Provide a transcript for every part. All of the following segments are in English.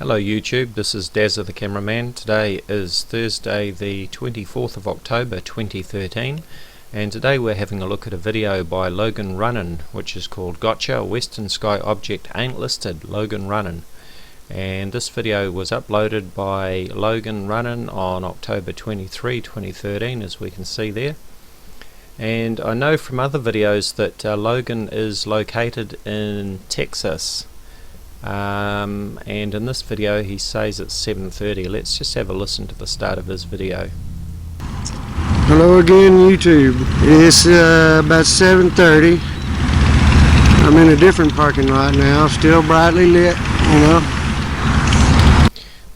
Hello YouTube, this is Dazza the cameraman. Today is Thursday the 24th of October 2013 and today we're having a look at a video by Logan Runnin which is called Gotcha, a Western Sky Object Ain't Listed, Logan Runnin. And this video was uploaded by Logan Runnin on October 23, 2013 as we can see there. And I know from other videos that Logan is located in Texas. And in this video he says it's 7:30. Let's just have a listen to the start of his video. Hello again YouTube. It's about 7:30. I'm in a different parking lot now, still brightly lit, you know.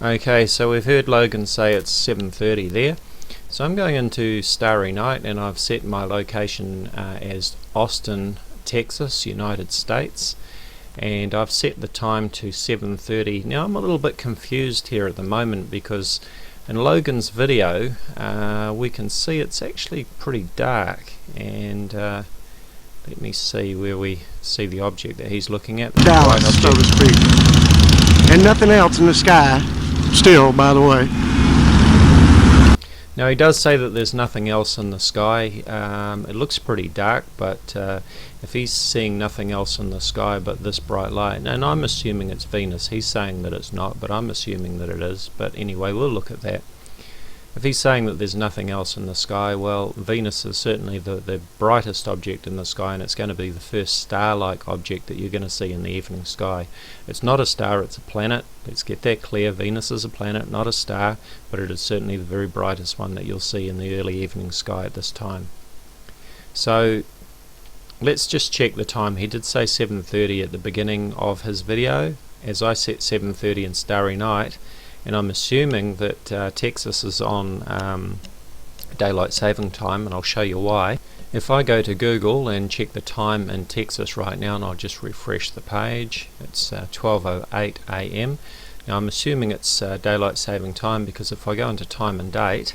Okay, so we've heard Logan say it's 7:30 there. So I'm going into Starry Night and I've set my location as Austin, Texas, United States. And I've set the time to 7:30. Now I'm a little bit confused here at the moment because in Logan's video we can see it's actually pretty dark, and let me see where we see the object that he's looking at. Dallas, so to speak. And nothing else in the sky still, by the way. Now he does say that there's nothing else in the sky. It looks pretty dark, but if he's seeing nothing else in the sky but this bright light, and I'm assuming it's Venus, he's saying that it's not, but I'm assuming that it is. But anyway, we'll look at that. If he's saying that there's nothing else in the sky, well, Venus is certainly the brightest object in the sky, and it's going to be the first star-like object that you're going to see in the evening sky. It's not a star, it's a planet. Let's get that clear. Venus is a planet, not a star, but it is certainly the very brightest one that you'll see in the early evening sky at this time. So let's just check the time. He did say 7:30 at the beginning of his video. As I set 7:30 in Starry Night, and I'm assuming that Texas is on daylight saving time, and I'll show you why. If I go to Google and check the time in Texas right now, and I'll just refresh the page, it's 12:08 AM. Now I'm assuming it's daylight saving time because if I go into time and date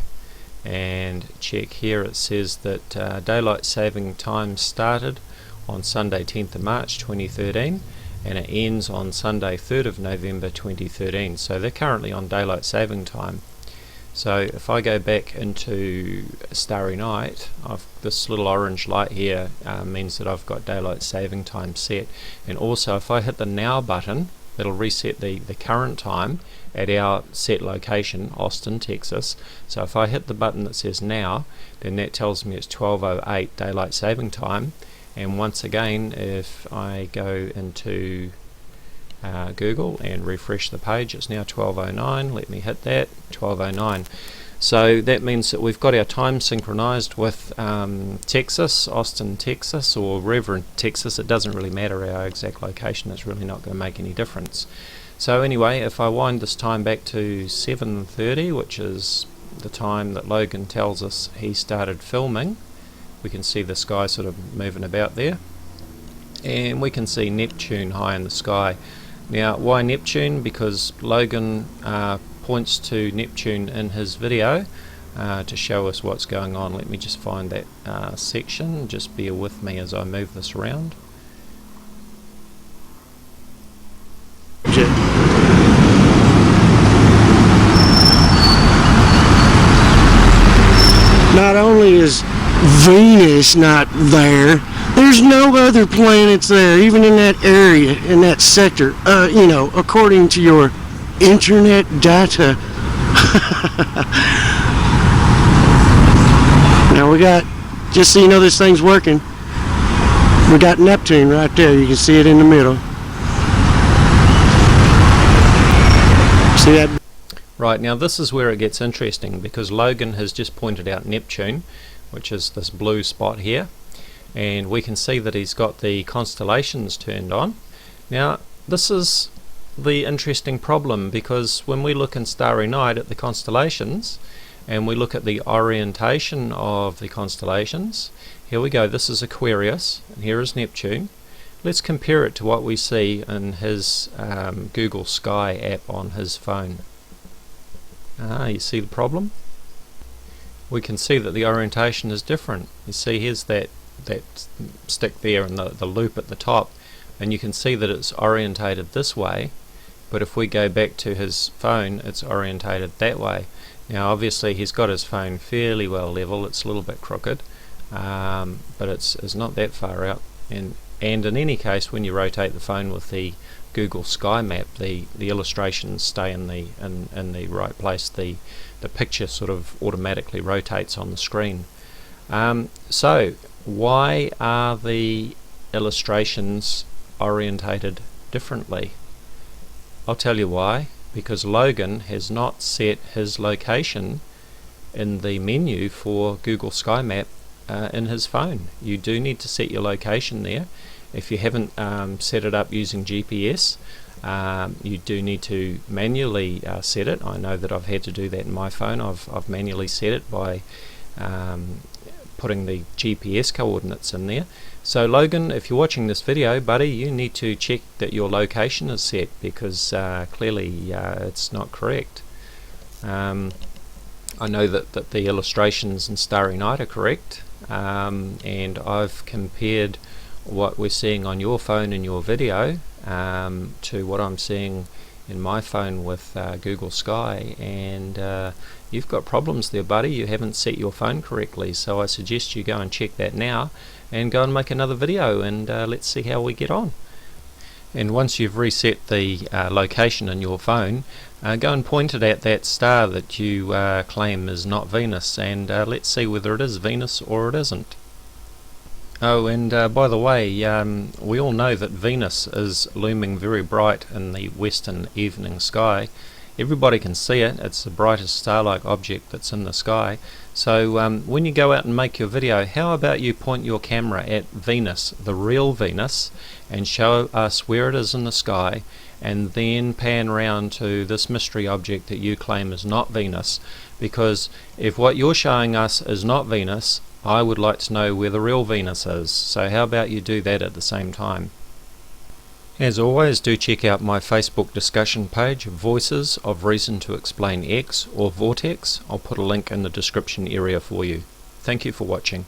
and check here, it says that daylight saving time started on Sunday 10th of March 2013 and it ends on Sunday 3rd of November 2013. So they're currently on daylight saving time. So if I go back into Starry Night, this little orange light here means that I've got daylight saving time set. And also if I hit the now button, it'll reset the current time at our set location, Austin, Texas. So if I hit the button that says now, then that tells me it's 12:08 daylight saving time. And once again, if I go into Google and refresh the page, it's now 12:09. Let me hit that, 12:09. So that means that we've got our time synchronized with Texas, Austin, Texas, or wherever in Texas. It doesn't really matter our exact location, it's really not going to make any difference. So anyway, if I wind this time back to 7:30, which is the time that Logan tells us he started filming, we can see the sky sort of moving about there, and we can see Neptune high in the sky. Now why Neptune? Because Logan points to Neptune in his video to show us what's going on. Let me just find that section, just bear with me as I move this around. Not only is Venus not there, there's no other planets there, even in that area, in that sector, you know, according to your internet data. Now we got, just so you know this thing's working, we got Neptune right there. You can see it in the middle. See that? Right, now this is where it gets interesting, because Logan has just pointed out Neptune, which is this blue spot here, and we can see that he's got the constellations turned on. Now this is the interesting problem, because when we look in Starry Night at the constellations and we look at the orientation of the constellations, here we go, this is Aquarius and here is Neptune. Let's compare it to what we see in his Google Sky app on his phone. You see the problem? We can see that the orientation is different. You see, here's that stick there and the loop at the top, and you can see that it's orientated this way, but if we go back to his phone, it's orientated that way. Now obviously he's got his phone fairly well level. It's a little bit crooked, but it's not that far out, and in any case, when you rotate the phone with the Google Sky Map, the illustrations stay in the right place. The picture sort of automatically rotates on the screen. So why are the illustrations orientated differently? I'll tell you why. Because Logan has not set his location in the menu for Google Sky Map in his phone. You do need to set your location there. If you haven't set it up using GPS, you do need to manually set it. I know that I've had to do that in my phone. I've manually set it by putting the GPS coordinates in there. So Logan, if you're watching this video, buddy, you need to check that your location is set, because clearly it's not correct. I know that the illustrations in Starry Night are correct, and I've compared what we're seeing on your phone in your video to what I'm seeing in my phone with Google Sky, and you've got problems there, buddy. You haven't set your phone correctly, so I suggest you go and check that now and go and make another video, and let's see how we get on. And once you've reset the location in your phone, go and point it at that star that you claim is not Venus, and let's see whether it is Venus or it isn't. Oh, and by the way, we all know that Venus is looming very bright in the western evening sky. Everybody can see it. It's the brightest star-like object that's in the sky. So when you go out and make your video, how about you point your camera at Venus, the real Venus, and show us where it is in the sky, and then pan around to this mystery object that you claim is not Venus, because if what you're showing us is not Venus, I would like to know where the real Venus is. So how about you do that at the same time? As always, do check out my Facebook discussion page, Voices of Reason to Explain X, or VORTEX. I'll put a link in the description area for you. Thank you for watching.